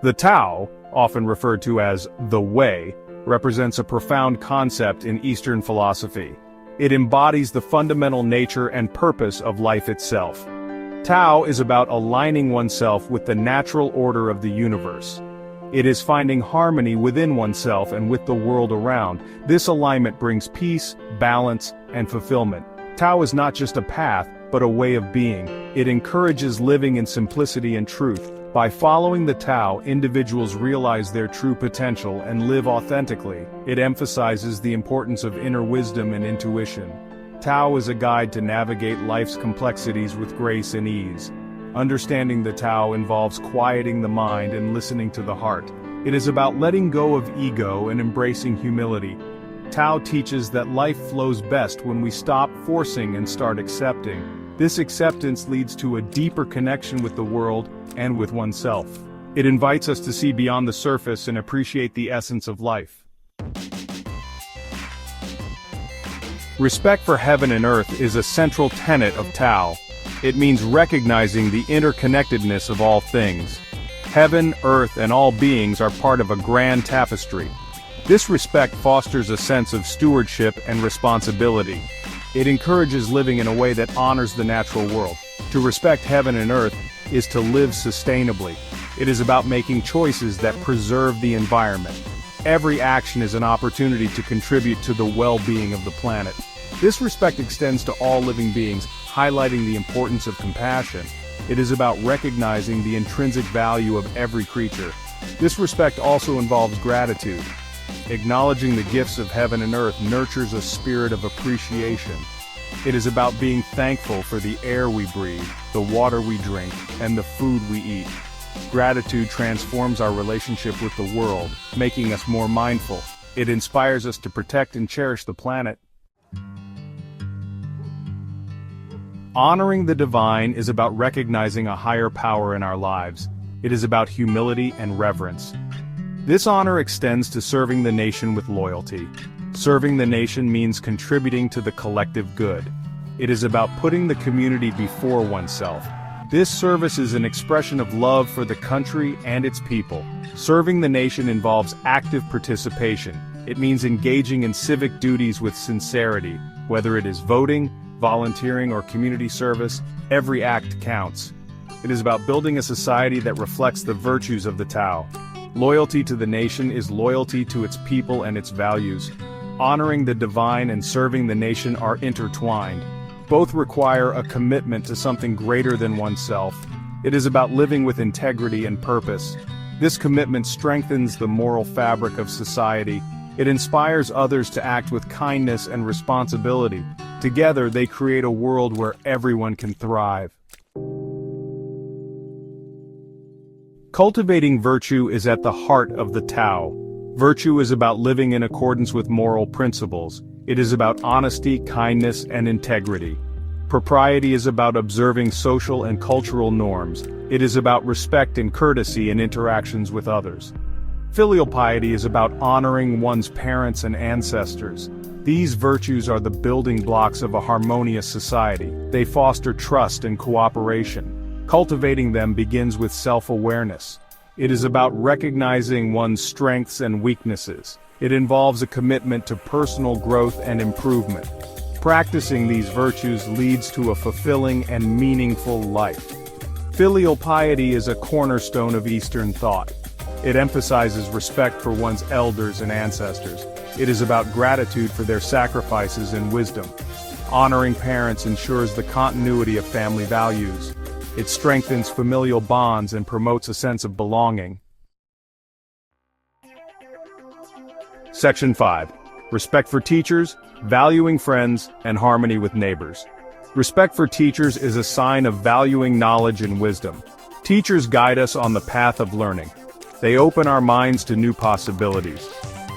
The Tao, often referred to as the Way, represents a profound concept in Eastern philosophy. It embodies the fundamental nature and purpose of life itself. Tao is about aligning oneself with the natural order of the universe. It is finding harmony within oneself and with the world around. This alignment brings peace, balance, and fulfillment. Tao is not just a path, but a way of being. It encourages living in simplicity and truth. By following the Tao, individuals realize their true potential and live authentically. It emphasizes the importance of inner wisdom and intuition. Tao is a guide to navigate life's complexities with grace and ease. Understanding the Tao involves quieting the mind and listening to the heart. It is about letting go of ego and embracing humility. Tao teaches that life flows best when we stop forcing and start accepting. This acceptance leads to a deeper connection with the world and with oneself. It invites us to see beyond the surface and appreciate the essence of life. Respect for heaven and earth is a central tenet of Tao. It means recognizing the interconnectedness of all things. Heaven, earth, and all beings are part of a grand tapestry. This respect fosters a sense of stewardship and responsibility. It encourages living in a way that honors the natural world. To respect heaven and earth is to live sustainably. It is about making choices that preserve the environment. Every action is an opportunity to contribute to the well-being of the planet. This respect extends to all living beings, highlighting the importance of compassion. It is about recognizing the intrinsic value of every creature. This respect also involves gratitude. Acknowledging the gifts of heaven and earth nurtures a spirit of appreciation. It is about being thankful for the air we breathe, the water we drink, and the food we eat. Gratitude transforms our relationship with the world, making us more mindful. It inspires us to protect and cherish the planet. Honoring the divine is about recognizing a higher power in our lives. It is about humility and reverence. This honor extends to serving the nation with loyalty. Serving the nation means contributing to the collective good. It is about putting the community before oneself. This service is an expression of love for the country and its people. Serving the nation involves active participation. It means engaging in civic duties with sincerity. Whether it is voting, volunteering, or community service, every act counts. It is about building a society that reflects the virtues of the Tao. Loyalty to the nation is loyalty to its people and its values. Honoring the divine and serving the nation are intertwined. Both require a commitment to something greater than oneself. It is about living with integrity and purpose. This commitment strengthens the moral fabric of society. It inspires others to act with kindness and responsibility. Together, they create a world where everyone can thrive. Cultivating virtue is at the heart of the Tao. Virtue is about living in accordance with moral principles. It is about honesty, kindness, and integrity. Propriety is about observing social and cultural norms. It is about respect and courtesy in interactions with others. Filial piety is about honoring one's parents and ancestors. These virtues are the building blocks of a harmonious society. They foster trust and cooperation. Cultivating them begins with self-awareness. It is about recognizing one's strengths and weaknesses. It involves a commitment to personal growth and improvement. Practicing these virtues leads to a fulfilling and meaningful life. Filial piety is a cornerstone of Eastern thought. It emphasizes respect for one's elders and ancestors. It is about gratitude for their sacrifices and wisdom. Honoring parents ensures the continuity of family values. It strengthens familial bonds and promotes a sense of belonging. Section 5. Respect for teachers, valuing friends, and harmony with neighbors. Respect for teachers is a sign of valuing knowledge and wisdom. Teachers guide us on the path of learning. They open our minds to new possibilities.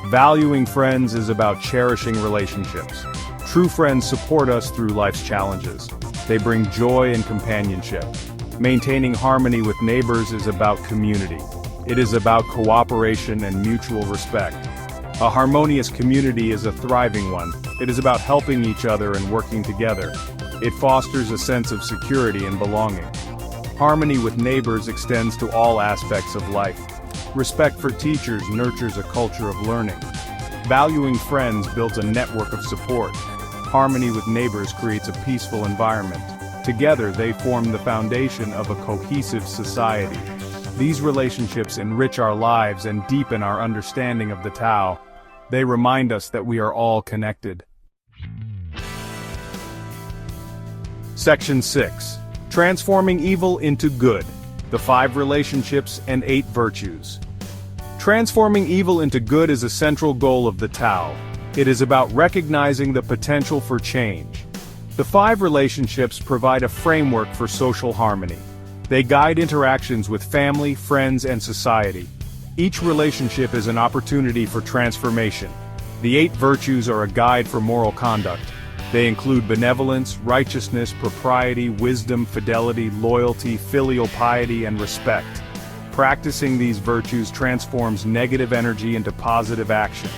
Valuing friends is about cherishing relationships. True friends support us through life's challenges. They bring joy and companionship. Maintaining harmony with neighbors is about community. It is about cooperation and mutual respect. A harmonious community is a thriving one. It is about helping each other and working together. It fosters a sense of security and belonging. Harmony with neighbors extends to all aspects of life. Respect for teachers nurtures a culture of learning. Valuing friends builds a network of support. Harmony with neighbors creates a peaceful environment. Together they form the foundation of a cohesive society. These relationships enrich our lives and deepen our understanding of the Tao. They remind us that we are all connected. Section 6. Transforming Evil into Good. The 5 Relationships and 8 Virtues. Transforming evil into good is a central goal of the Tao. It is about recognizing the potential for change. The 5 relationships provide a framework for social harmony. They guide interactions with family, friends, and society. Each relationship is an opportunity for transformation. The 8 virtues are a guide for moral conduct. They include benevolence, righteousness, propriety, wisdom, fidelity, loyalty, filial piety, and respect. Practicing these virtues transforms negative energy into positive action.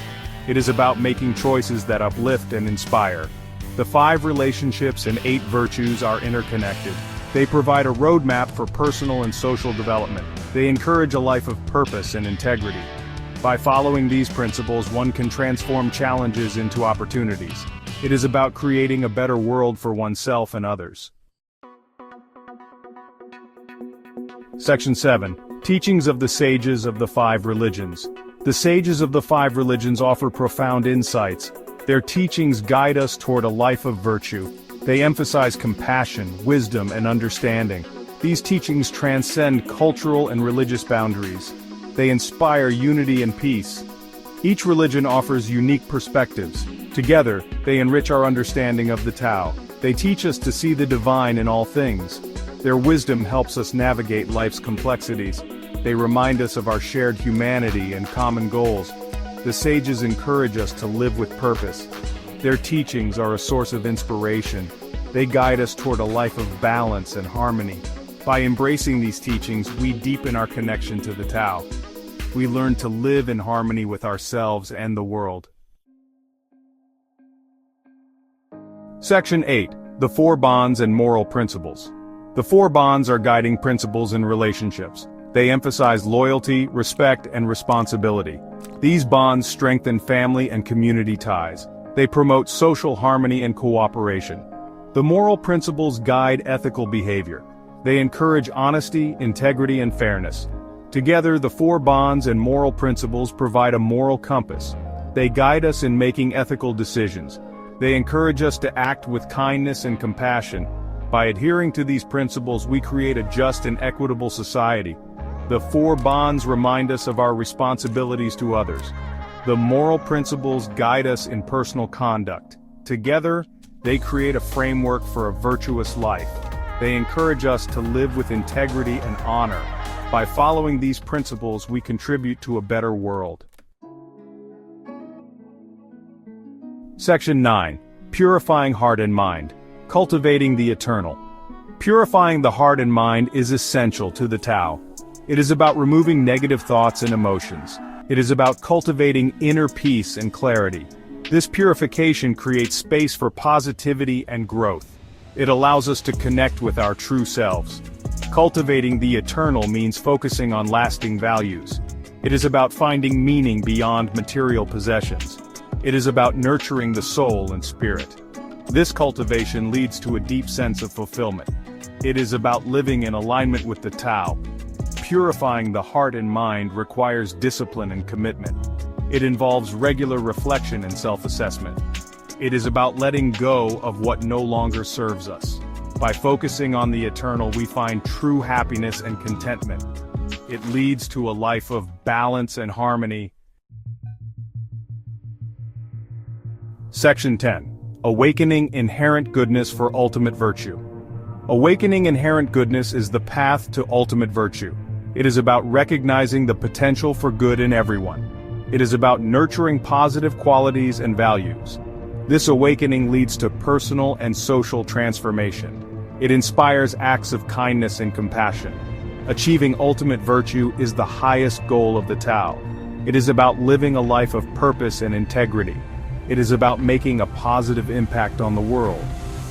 It is about making choices that uplift and inspire. The 5 relationships and 8 virtues are interconnected. They provide a roadmap for personal and social development. They encourage a life of purpose and integrity. By following these principles, one can transform challenges into opportunities. It is about creating a better world for oneself and others. Section 7. Teachings of the Sages of the 5 Religions. The sages of the 5 religions offer profound insights. Their teachings guide us toward a life of virtue. They emphasize compassion, wisdom, and understanding. These teachings transcend cultural and religious boundaries. They inspire unity and peace. Each religion offers unique perspectives. Together, they enrich our understanding of the Tao. They teach us to see the divine in all things. Their wisdom helps us navigate life's complexities. They remind us of our shared humanity and common goals. The sages encourage us to live with purpose. Their teachings are a source of inspiration. They guide us toward a life of balance and harmony. By embracing these teachings, we deepen our connection to the Tao. We learn to live in harmony with ourselves and the world. Section 8. The 4 Bonds and Moral Principles. The 4 bonds are guiding principles in relationships. They emphasize loyalty, respect, and responsibility. These bonds strengthen family and community ties. They promote social harmony and cooperation. The moral principles guide ethical behavior. They encourage honesty, integrity, and fairness. Together, the 4 bonds and moral principles provide a moral compass. They guide us in making ethical decisions. They encourage us to act with kindness and compassion. By adhering to these principles, we create a just and equitable society. The 4 bonds remind us of our responsibilities to others. The moral principles guide us in personal conduct. Together, they create a framework for a virtuous life. They encourage us to live with integrity and honor. By following these principles, we contribute to a better world. Section 9. Purifying Heart and Mind. Cultivating the Eternal. Purifying the heart and mind is essential to the Tao. It is about removing negative thoughts and emotions. It is about cultivating inner peace and clarity. This purification creates space for positivity and growth. It allows us to connect with our true selves. Cultivating the eternal means focusing on lasting values. It is about finding meaning beyond material possessions. It is about nurturing the soul and spirit. This cultivation leads to a deep sense of fulfillment. It is about living in alignment with the Tao. Purifying the heart and mind requires discipline and commitment. It involves regular reflection and self-assessment. It is about letting go of what no longer serves us. By focusing on the eternal, we find true happiness and contentment. It leads to a life of balance and harmony. Section 10. Awakening Inherent Goodness for Ultimate Virtue. Awakening inherent goodness is the path to ultimate virtue. It is about recognizing the potential for good in everyone. It is about nurturing positive qualities and values. This awakening leads to personal and social transformation. It inspires acts of kindness and compassion. Achieving ultimate virtue is the highest goal of the Tao. It is about living a life of purpose and integrity. It is about making a positive impact on the world.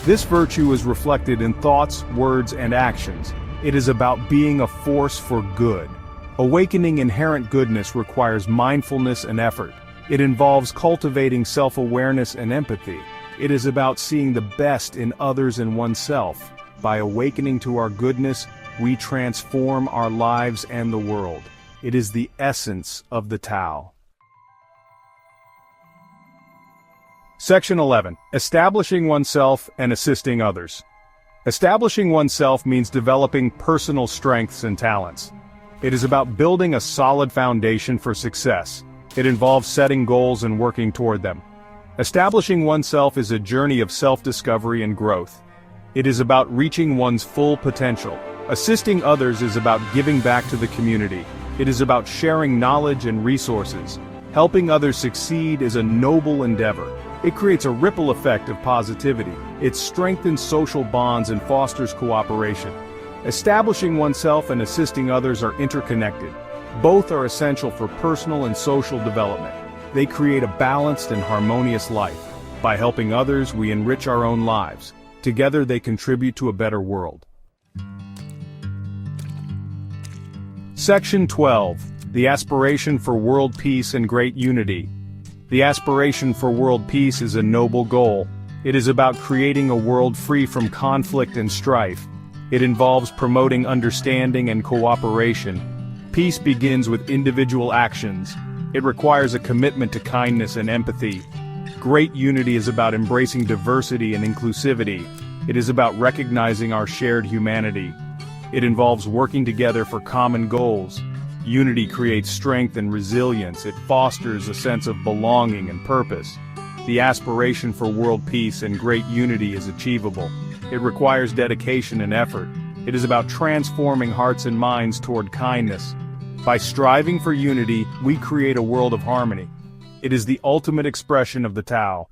This virtue is reflected in thoughts, words, and actions. It is about being a force for good. Awakening inherent goodness requires mindfulness and effort. It involves cultivating self-awareness and empathy. It is about seeing the best in others and oneself. By awakening to our goodness, we transform our lives and the world. It is the essence of the Tao. Section 11. Establishing oneself and assisting others. Establishing oneself means developing personal strengths and talents. It is about building a solid foundation for success. It involves setting goals and working toward them. Establishing oneself is a journey of self-discovery and growth. It is about reaching one's full potential. Assisting others is about giving back to the community. It is about sharing knowledge and resources. Helping others succeed is a noble endeavor. It creates a ripple effect of positivity. It strengthens social bonds and fosters cooperation. Establishing oneself and assisting others are interconnected. Both are essential for personal and social development. They create a balanced and harmonious life. By helping others, we enrich our own lives. Together they contribute to a better world. Section 12. The aspiration for world peace and great unity. The aspiration for world peace is a noble goal. It is about creating a world free from conflict and strife. It involves promoting understanding and cooperation. Peace begins with individual actions. It requires a commitment to kindness and empathy. Great unity is about embracing diversity and inclusivity. It is about recognizing our shared humanity. It involves working together for common goals. Unity creates strength and resilience. It fosters a sense of belonging and purpose. The aspiration for world peace and great unity is achievable. It requires dedication and effort. It is about transforming hearts and minds toward kindness. By striving for unity, we create a world of harmony. It is the ultimate expression of the Tao.